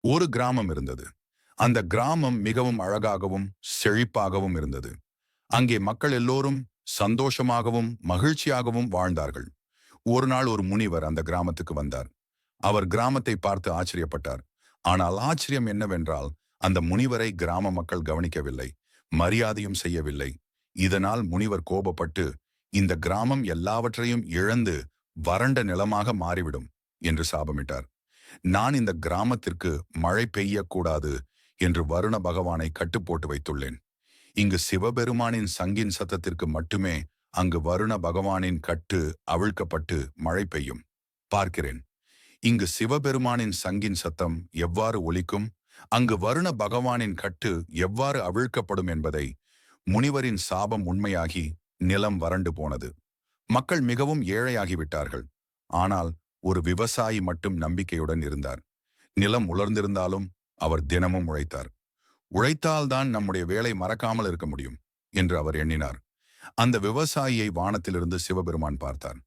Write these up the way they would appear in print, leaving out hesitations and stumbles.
ஒரு கிராமம் இருந்தது. அந்த கிராமம் மிகவும் அழகாகவும் செழிப்பாகவும் இருந்தது. அங்கே மக்கள் எல்லோரும் சந்தோஷமாகவும் மகிழ்ச்சியாகவும் வாழ்ந்தார்கள். ஒரு நாள் ஒரு முனிவர் அந்த கிராமத்துக்கு வந்தார். அவர் கிராமத்தை பார்த்து ஆச்சரியப்பட்டார். ஆனால் ஆச்சரியம் என்னவென்றால், அந்த முனிவரை கிராம மக்கள் கவனிக்கவில்லை, மரியாதையும் செய்யவில்லை. இதனால் முனிவர் கோபப்பட்டு, இந்த கிராமம் எல்லாவற்றையும் இழந்து வறண்ட நிலமாக மாறிவிடும் என்று சாபமிட்டார். நான் இந்த கிராமத்திற்கு மழை பெய்யக்கூடாது என்று வருண பகவானை கட்டுப்போட்டு வைத்துள்ளேன். இங்கு சிவபெருமானின் சங்கின் சத்தத்திற்கு மட்டுமே அங்கு வருண பகவானின் கட்டு அவிழ்க்கப்பட்டு மழை பெய்யும். பார்க்கிறேன். இங்கு சிவபெருமானின் சங்கின் சத்தம் எவ்வாறு ஒலிக்கும், அங்கு வருண பகவானின் கட்டு எவ்வாறு அவிழ்க்கப்படும் என்பதை. முனிவரின் சாபம் உண்மையாகி நிலம் வறண்டு போனது. மக்கள் மிகவும் ஏழையாகிவிட்டார்கள். ஆனால் ஒரு விவசாயி மட்டும் நம்பிக்கையுடன் இருந்தார். நிலம் உலர்ந்திருந்தாலும் அவர் தினமும் உழைத்தார். உழைத்தால்தான் நம்முடைய வேலை மறக்காமல் இருக்க முடியும் என்று அவர் எண்ணினார். அந்த விவசாயியை வானத்திலிருந்து சிவபெருமான் பார்த்தார்.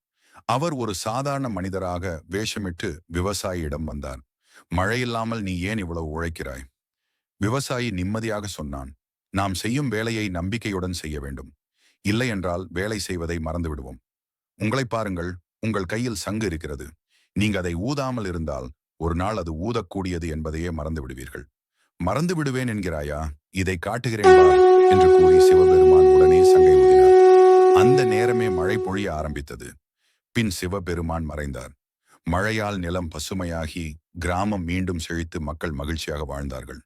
அவர் ஒரு சாதாரண மனிதராக வேஷமிட்டு விவசாயியிடம் வந்தார். மழையில்லாமல் நீ ஏன் இவ்வளவு உழைக்கிறாய்? விவசாயி நிம்மதியாக சொன்னான், நாம் செய்யும் வேலையை நம்பிக்கையுடன் செய்ய வேண்டும். இல்லை என்றால் வேலை செய்வதை மறந்து விடுவோம். உங்களை பாருங்கள், உங்கள் கையில் சங்கு இருக்கிறது. நீங்க அதை ஊதாமல் இருந்தால் ஒரு நாள் அது ஊதக்கூடியது என்பதையே மறந்து விடுவீர்கள். மறந்து விடுவேன் என்கிறாயா? இதை காட்டுகிறேன் பார் என்று கூறி சிவபெருமான் உடனே சங்கை ஊதினார். அந்த நேரமே மழை பொழிய ஆரம்பித்தது. பின் சிவபெருமான் மறைந்தார். மழையால் நிலம் பசுமையாகி கிராமம் மீண்டும் செழித்து மக்கள் மகிழ்ச்சியாக வாழ்ந்தார்கள்.